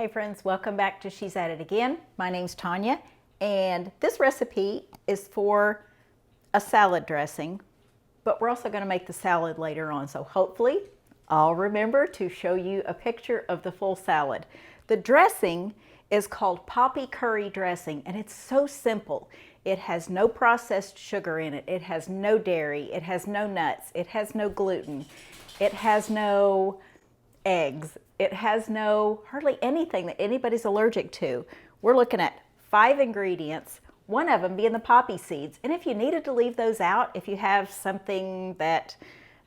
Hey friends, welcome back to She's At It Again. My name's Tanya, and this recipe is for a salad dressing, but we're also going to make the salad later on, so hopefully I'll remember to show you a picture of the full salad. The dressing is called poppy curry dressing, and it's so simple. It has no processed sugar in it. It has no dairy. It has no nuts. It has no gluten. It has no eggs. It has hardly anything that anybody's allergic to. We're looking at 5 ingredients, one of them being the poppy seeds. And if you needed to leave those out, if you have something that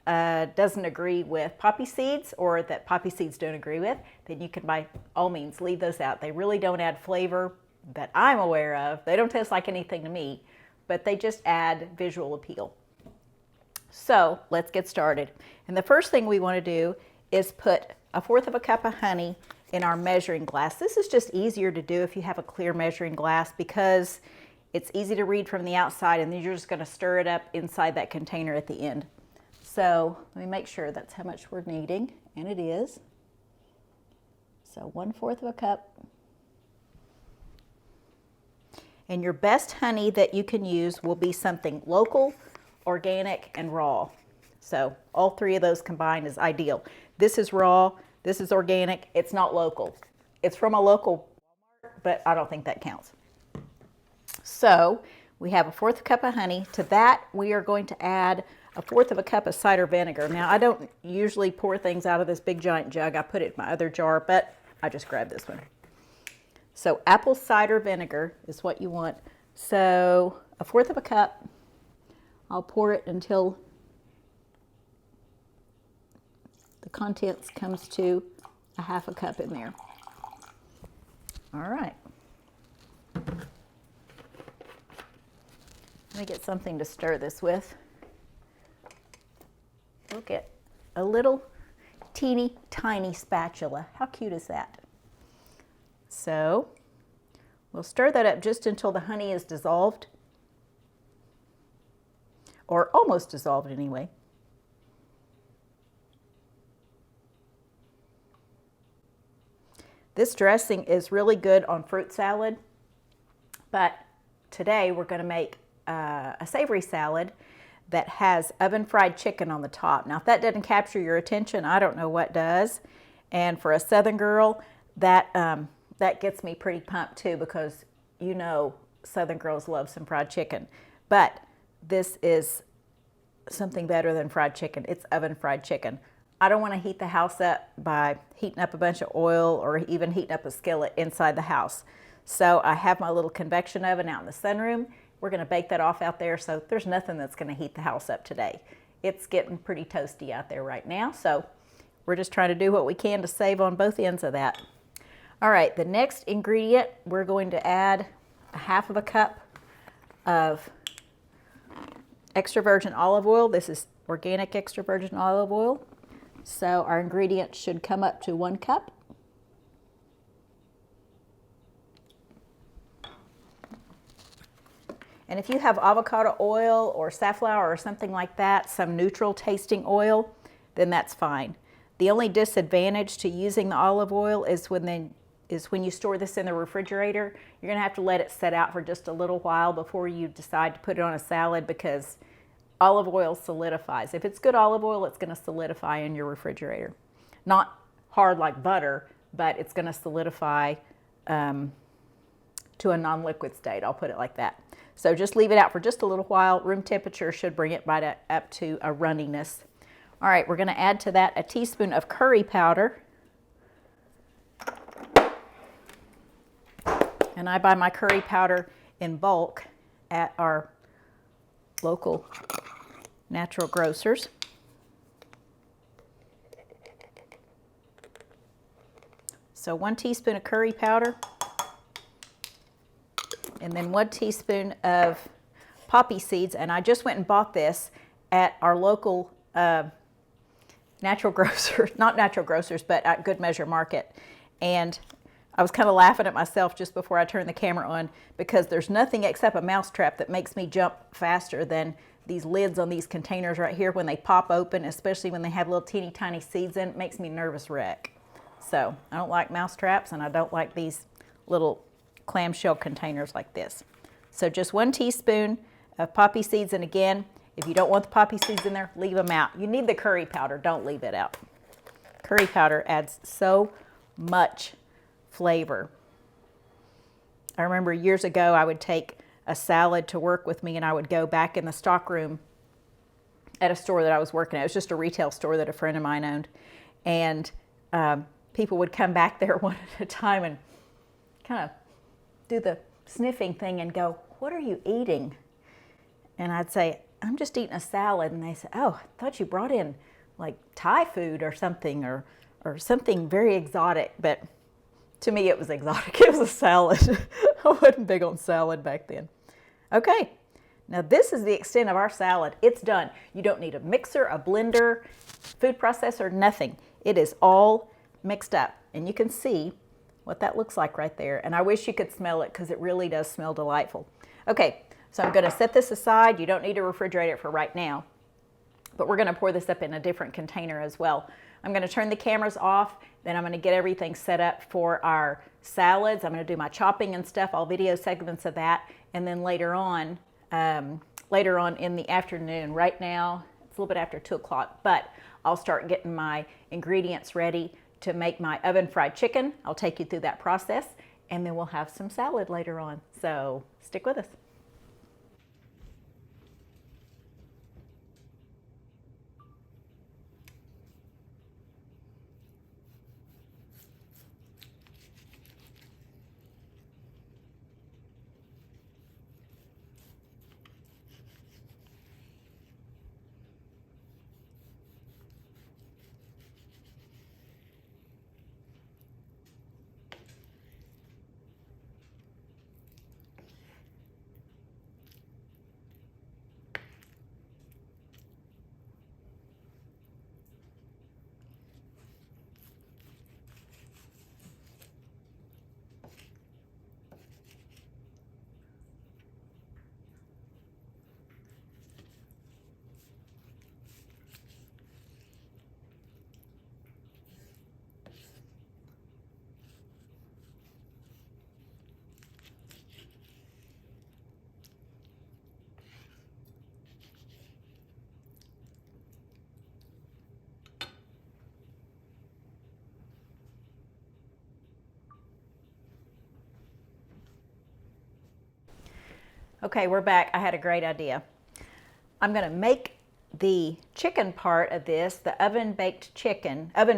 doesn't agree with poppy seeds or that poppy seeds don't agree with, then you can by all means leave those out. They really don't add flavor that I'm aware of. They don't taste like anything to me, but they just add visual appeal. So let's get started. And the first thing we want to do is put 1/4 cup of honey in our measuring glass. This is just easier to do if you have a clear measuring glass because it's easy to read from the outside, and then you're just going to stir it up inside that container at the end. So let me make sure that's how much we're needing, and it is. So 1/4 cup. And your best honey that you can use will be something local, organic, and raw. So all 3 of those combined is ideal. This is raw, this is organic, it's not local. It's from a local Walmart, but I don't think that counts. So we have 1/4 cup of honey. To that, we are going to add 1/4 cup of cider vinegar. Now, I don't usually pour things out of this big giant jug. I put it in my other jar, but I just grabbed this one. So apple cider vinegar is what you want. So 1/4 cup, I'll pour it until the contents comes to 1/2 cup in there. All right. Let me get something to stir this with. Look at a little teeny tiny spatula. How cute is that? So we'll stir that up just until the honey is dissolved, or almost dissolved anyway. This dressing is really good on fruit salad, but today we're going to make a savory salad that has oven fried chicken on the top. Now, if that doesn't capture your attention, I don't know what does. And for a Southern girl, that gets me pretty pumped too, because you know Southern girls love some fried chicken. But this is something better than fried chicken. It's oven fried chicken. I don't want to heat the house up by heating up a bunch of oil or even heating up a skillet inside the house. So I have my little convection oven out in the sunroom. We're going to bake that off out there, so there's nothing that's going to heat the house up today. It's getting pretty toasty out there right now, so we're just trying to do what we can to save on both ends of that. All right, the next ingredient, we're going to add 1/2 cup of extra virgin olive oil. This is organic extra virgin olive oil. So our ingredients should come up to 1 cup. And if you have avocado oil or safflower or something like that, some neutral tasting oil, then that's fine. The only disadvantage to using the olive oil is when you store this in the refrigerator. You're going to have to let it set out for just a little while before you decide to put it on a salad, because olive oil solidifies. If it's good olive oil, it's going to solidify in your refrigerator. Not hard like butter, but it's going to solidify to a non-liquid state. I'll put it like that. So just leave it out for just a little while. Room temperature should bring it right up to a runniness. All right, we're going to add to that a teaspoon of curry powder. And I buy my curry powder in bulk at our local natural grocers. So 1 teaspoon of curry powder, and then 1 teaspoon of poppy seeds. And I just went and bought this at our local natural grocers, not natural grocers, but at Good Measure Market. And I was kind of laughing at myself just before I turned the camera on, because there's nothing except a mousetrap that makes me jump faster than these lids on these containers right here when they pop open, especially when they have little teeny tiny seeds in it. Makes me nervous wreck. So I don't like mouse traps, and I don't like these little clamshell containers like this. So just 1 teaspoon of poppy seeds, and again, if you don't want the poppy seeds in there, leave them out. You need the curry powder, don't leave it out. Curry powder adds so much flavor. I remember years ago I would take a salad to work with me, and I would go back in the stock room at a store that I was working at. It was just a retail store that a friend of mine owned. And people would come back there one at a time and kind of do the sniffing thing and go, "What are you eating?" And I'd say, "I'm just eating a salad." And they said, "Oh, I thought you brought in like Thai food or something, or something very exotic." But to me, it was exotic. It was a salad. I wasn't big on salad back then. Okay, now this is the extent of our salad. It's done. You don't need a mixer, a blender, food processor, nothing. It is all mixed up. And you can see what that looks like right there. And I wish you could smell it, because it really does smell delightful. Okay, so I'm going to set this aside. You don't need to refrigerate it for right now, but we're going to pour this up in a different container as well. I'm going to turn the cameras off, then I'm going to get everything set up for our salads. I'm going to do my chopping and stuff. I'll video segments of that, and then later on in the afternoon. Right now it's a little bit after 2 o'clock, but I'll start getting my ingredients ready to make my oven fried chicken. I'll take you through that process, and then we'll have some salad later on. So stick with us. Okay, we're back. I had a great idea. I'm going to make the chicken part of this, the oven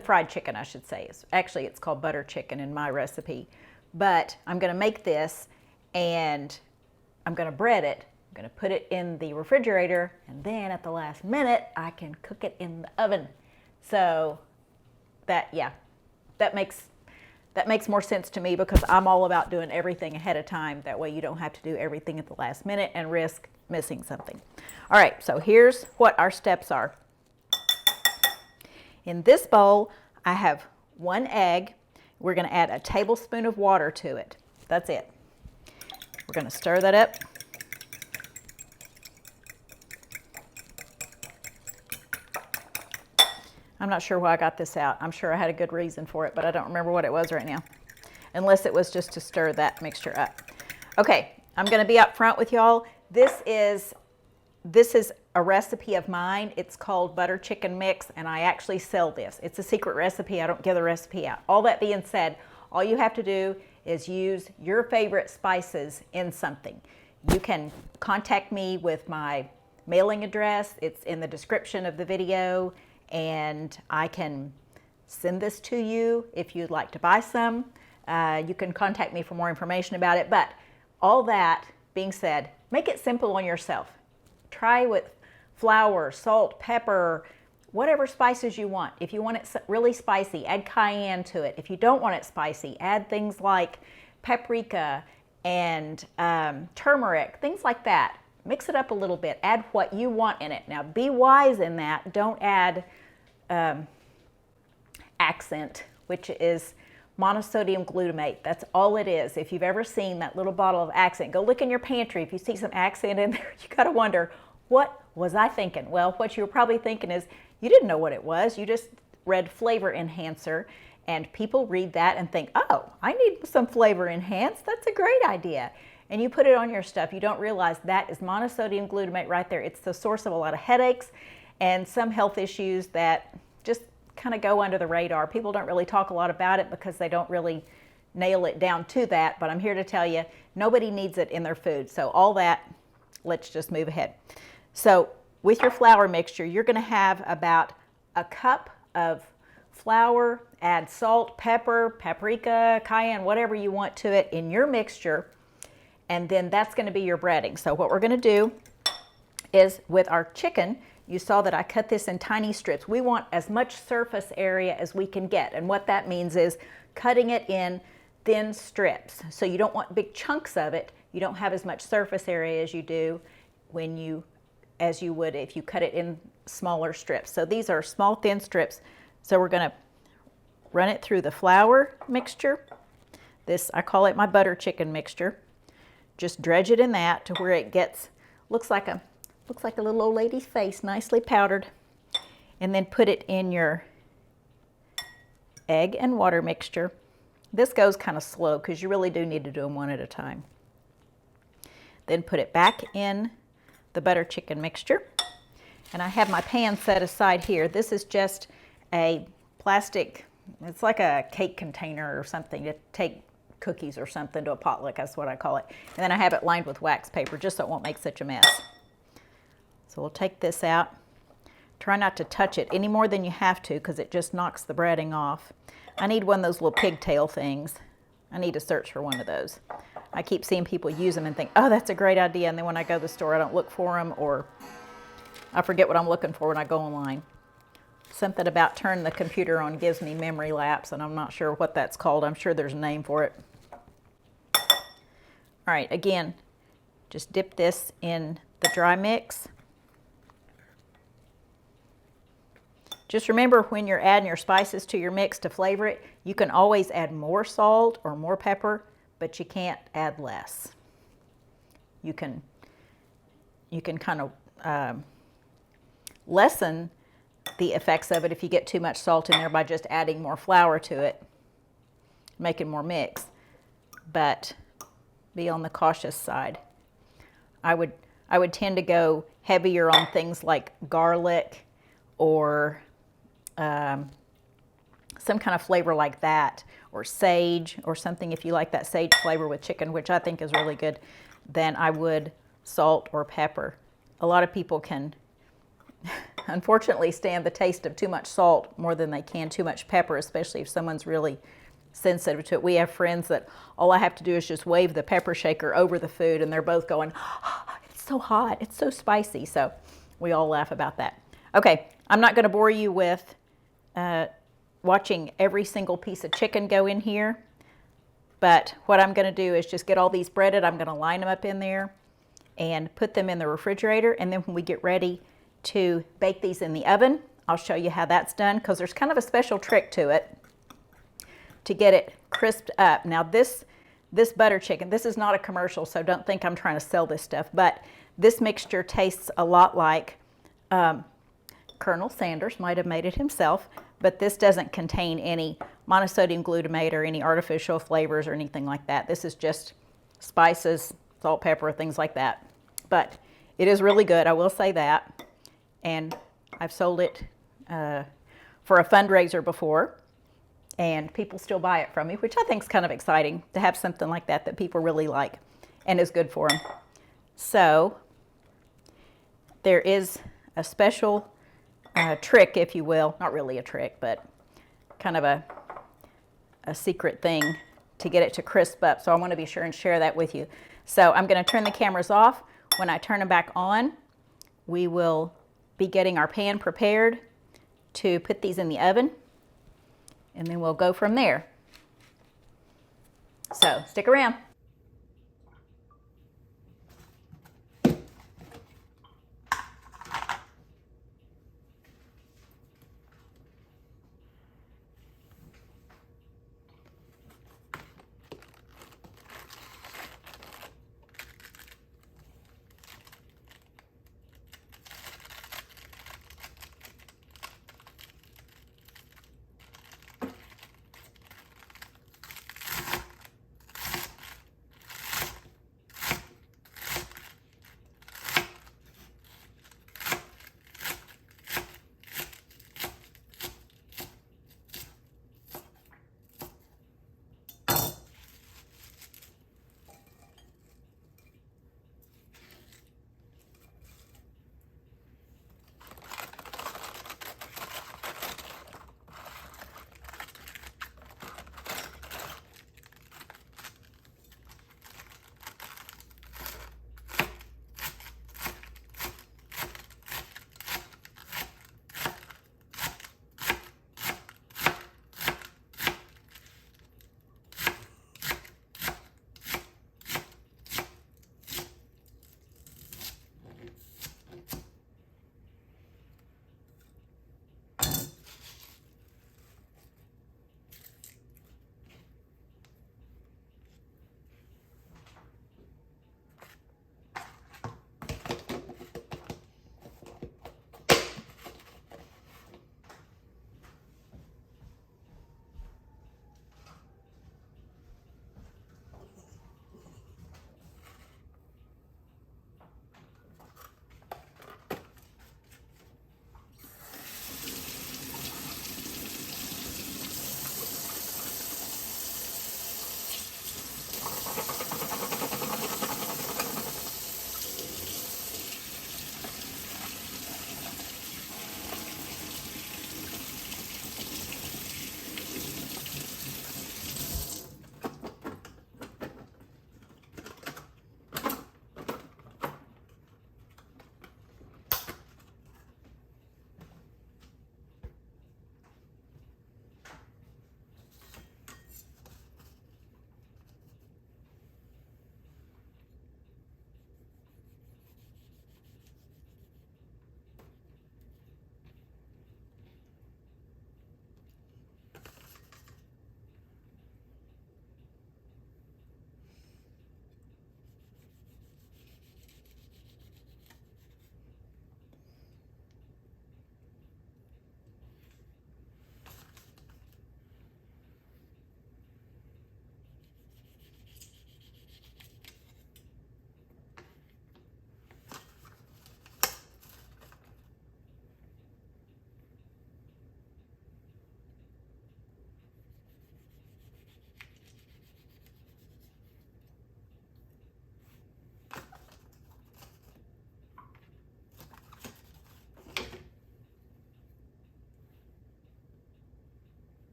fried chicken, I should say. Actually, it's called butter chicken in my recipe. But I'm going to make this, and I'm going to bread it. I'm going to put it in the refrigerator, and then at the last minute, I can cook it in the oven. So that makes more sense to me, because I'm all about doing everything ahead of time. That way you don't have to do everything at the last minute and risk missing something. All right, so here's what our steps are. In this bowl, I have 1 egg. We're going to add a tablespoon of water to it. That's it. We're going to stir that up. I'm not sure why I got this out. I'm sure I had a good reason for it, but I don't remember what it was right now, unless it was just to stir that mixture up. Okay, I'm going to be up front with y'all. This is a recipe of mine. It's called butter chicken mix, and I actually sell this. It's a secret recipe. I don't give the recipe out. All that being said, all you have to do is use your favorite spices in something. You can contact me with my mailing address. It's in the description of the video, and I can send this to you if you'd like to buy some. You can contact me for more information about it, but all that being said, make it simple on yourself. Try with flour, salt, pepper, whatever spices you want. If you want it really spicy, add cayenne to it. If you don't want it spicy, add things like paprika and turmeric, things like that. Mix it up a little bit. Add what you want in it. Now, be wise in that. Don't add accent, which is monosodium glutamate. That's all it is. If you've ever seen that little bottle of accent, go look in your pantry. If you see some accent in there, you got to wonder, what was I thinking? Well, what you were probably thinking is you didn't know what it was. You just read flavor enhancer, And people read that and think, oh, I need some flavor enhance. That's a great idea. And you put it on your stuff. You don't realize that is monosodium glutamate right there. It's the source of a lot of headaches and some health issues that just kind of go under the radar. People don't really talk a lot about it because they don't really nail it down to that. But I'm here to tell you, nobody needs it in their food. So all that, let's just move ahead. So with your flour mixture, you're going to have about a cup of flour, add salt, pepper, paprika, cayenne, whatever you want to it in your mixture, and then that's going to be your breading. So what we're going to do is with our chicken, you saw that I cut this in tiny strips. We want as much surface area as we can get, and what that means is cutting it in thin strips. So you don't want big chunks of it. You don't have as much surface area as you do as you would if you cut it in smaller strips. So these are small thin strips. So we're going to run it through the flour mixture. This, I call it my butter chicken mixture. Just dredge it in that to where it gets, looks like a little old lady's face, nicely powdered. And then put it in your egg and water mixture. This goes kind of slow because you really do need to do them one at a time. Then put it back in the butter chicken mixture. And I have my pan set aside here. This is just a plastic, it's like a cake container or something to take cookies or something to a potluck, that's what I call it. And then I have it lined with wax paper just so it won't make such a mess. So we'll take this out. Try not to touch it any more than you have to because it just knocks the breading off. I need one of those little pigtail things. I need to search for one of those. I keep seeing people use them and think, oh, that's a great idea. And then when I go to the store, I don't look for them, or I forget what I'm looking for when I go online. Something about turning the computer on gives me memory lapse, and I'm not sure what that's called. I'm sure there's a name for it. All right, again, just dip this in the dry mix. Just remember when you're adding your spices to your mix to flavor it, you can always add more salt or more pepper, but you can't add less. You can kind of lessen the effects of it if you get too much salt in there by just adding more flour to it, making more mix, but be on the cautious side. I would tend to go heavier on things like garlic or some kind of flavor like that, or sage or something, if you like that sage flavor with chicken, which I think is really good, than I would salt or pepper. A lot of people can unfortunately stand the taste of too much salt more than they can too much pepper, especially if someone's really sensitive to it. We have friends that all I have to do is just wave the pepper shaker over the food and they're both going, oh, it's so hot, it's so spicy. So we all laugh about that. Okay, I'm not going to bore you with watching every single piece of chicken go in here, but what I'm going to do is just get all these breaded. I'm going to line them up in there and put them in the refrigerator, and then when we get ready to bake these in the oven, I'll show you how that's done, because there's kind of a special trick to it to get it crisped up. Now this butter chicken, this is not a commercial, so don't think I'm trying to sell this stuff, but this mixture tastes a lot like Colonel Sanders might have made it himself, but this doesn't contain any monosodium glutamate or any artificial flavors or anything like that. This is just spices, salt, pepper, things like that. But it is really good, I will say that. And I've sold it for a fundraiser before, and people still buy it from me, which I think is kind of exciting to have something like that that people really like and is good for them. So there is a special trick, if you will, not really a trick, but kind of a secret thing to get it to crisp up. So I want to be sure and share that with you. So I'm going to turn the cameras off. When I turn them back on, we will be getting our pan prepared to put these in the oven, and then we'll go from there. So stick around.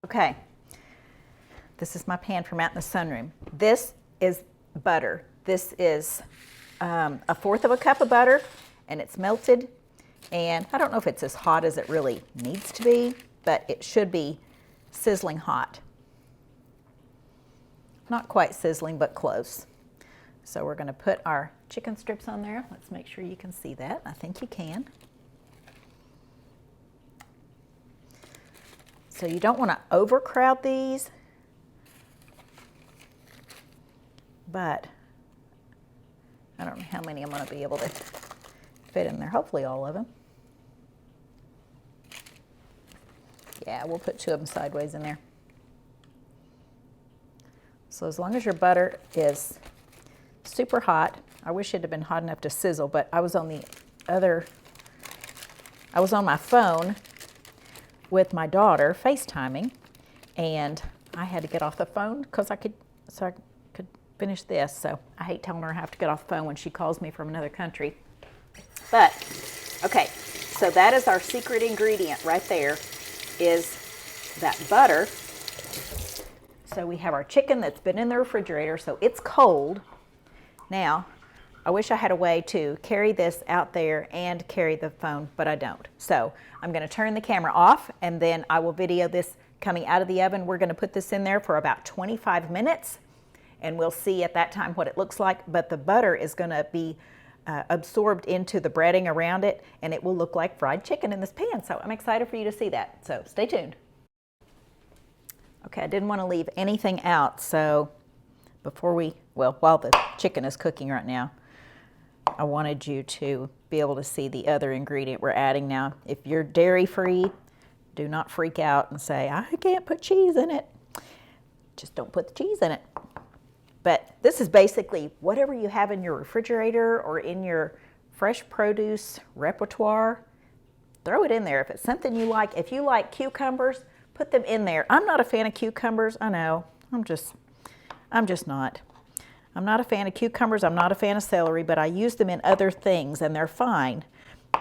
Okay, this is my pan from out in the sunroom. This is butter. This is 1/4 of a cup of butter, and it's melted. And I don't know if it's as hot as it really needs to be, but it should be sizzling hot. Not quite sizzling, but close. So we're going to put our chicken strips on there. Let's make sure you can see that. I think you can. So you don't want to overcrowd these, but I don't know how many I'm going to be able to fit in there. Hopefully all of them. Yeah, we'll put 2 of them sideways in there. So as long as your butter is super hot, I wish it had been hot enough to sizzle, but I was on my phone with my daughter FaceTiming, and I had to get off the phone because I could finish this. So I hate telling her I have to get off the phone when she calls me from another country. But okay, so that is our secret ingredient right there, is that butter. So we have our chicken that's been in the refrigerator, so it's cold. Now, I wish I had a way to carry this out there and carry the phone, but I don't. So I'm going to turn the camera off, and then I will video this coming out of the oven. We're going to put this in there for about 25 minutes, and we'll see at that time what it looks like. But the butter is going to be absorbed into the breading around it, and it will look like fried chicken in this pan. So I'm excited for you to see that. So stay tuned. Okay, I didn't want to leave anything out, so while the chicken is cooking right now, I wanted you to be able to see the other ingredient we're adding now. If you're dairy-free, do not freak out and say, I can't put cheese in it. Just don't put the cheese in it. But this is basically whatever you have in your refrigerator or in your fresh produce repertoire, throw it in there. If it's something you like, if you like cucumbers, put them in there. I'm not a fan of cucumbers, I know. I'm just not. I'm not a fan of cucumbers, I'm not a fan of celery, but I use them in other things and they're fine.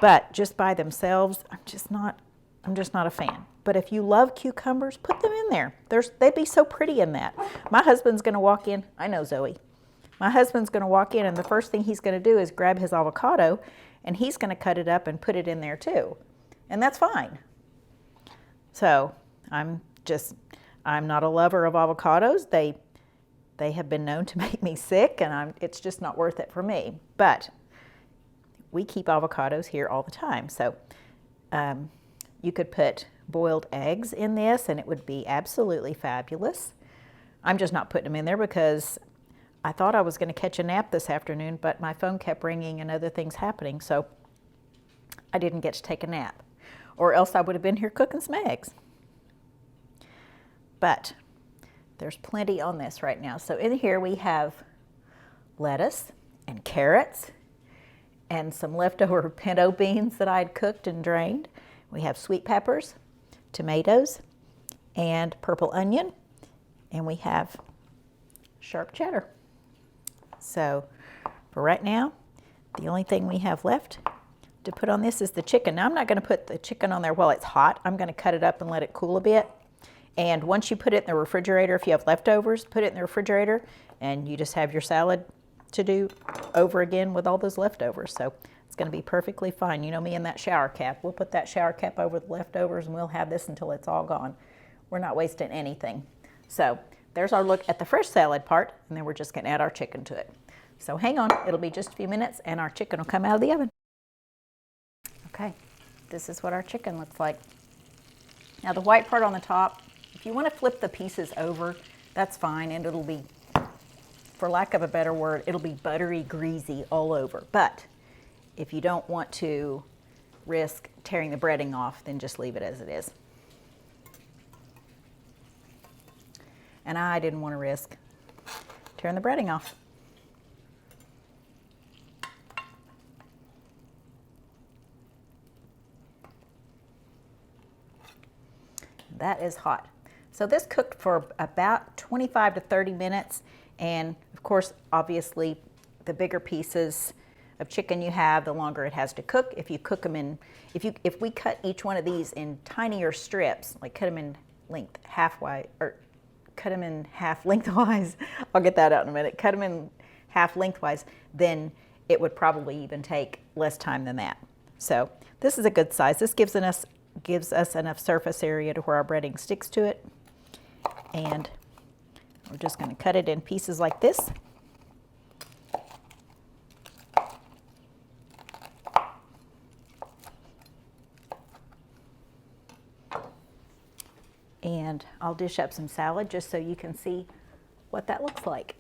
But just by themselves, I'm just not a fan. But if you love cucumbers, put them in there. They'd be so pretty in that. My husband's gonna walk in, I know Zoe. My husband's gonna walk in and the first thing he's gonna do is grab his avocado and he's gonna cut it up and put it in there too. And that's fine. So I'm not a lover of avocados. They have been known to make me sick, and it's just not worth it for me. But we keep avocados here all the time. So you could put boiled eggs in this, and it would be absolutely fabulous. I'm just not putting them in there because I thought I was going to catch a nap this afternoon, but my phone kept ringing and other things happening, so I didn't get to take a nap. Or else I would have been here cooking some eggs. But there's plenty on this right now. So in here we have lettuce and carrots and some leftover pinto beans that I had cooked and drained. We have sweet peppers, tomatoes, and purple onion, and we have sharp cheddar. So for right now, the only thing we have left to put on this is the chicken. Now I'm not going to put the chicken on there while it's hot. I'm going to cut it up and let it cool a bit. And once you put it in the refrigerator, if you have leftovers, put it in the refrigerator and you just have your salad to do over again with all those leftovers. So it's going to be perfectly fine. You know me and that shower cap. We'll put that shower cap over the leftovers and we'll have this until it's all gone. We're not wasting anything. So there's our look at the fresh salad part, and then we're just going to add our chicken to it. So hang on, it'll be just a few minutes and our chicken will come out of the oven. Okay, this is what our chicken looks like. Now the white part on the top, if you want to flip the pieces over, that's fine, and it'll be, for lack of a better word, it'll be buttery, greasy all over. But if you don't want to risk tearing the breading off, then just leave it as it is. And I didn't want to risk tearing the breading off. That is hot. So this cooked for about 25 to 30 minutes. And of course, obviously, the bigger pieces of chicken you have, the longer it has to cook. If you cook them in, if we cut each one of these in tinier strips, like cut them in cut them in half lengthwise. I'll get that out in a minute. Cut them in half lengthwise, then it would probably even take less time than that. So this is a good size. This gives us enough surface area to where our breading sticks to it. And we're just going to cut it in pieces like this. And I'll dish up some salad just so you can see what that looks like.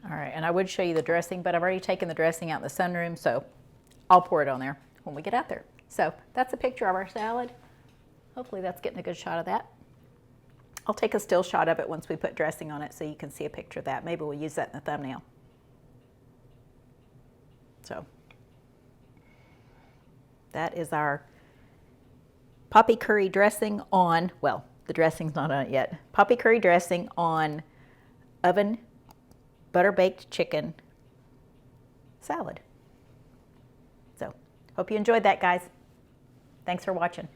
All right, and I would show you the dressing, but I've already taken the dressing out in the sunroom, so I'll pour it on there when we get out there. So that's a picture of our salad. Hopefully that's getting a good shot of that. I'll take a still shot of it once we put dressing on it so you can see a picture of that. Maybe we'll use that in the thumbnail. So that is our poppy curry dressing on, well, the dressing's not on it yet. Poppy curry dressing on oven butter baked chicken salad. So hope you enjoyed that, guys. Thanks for watching.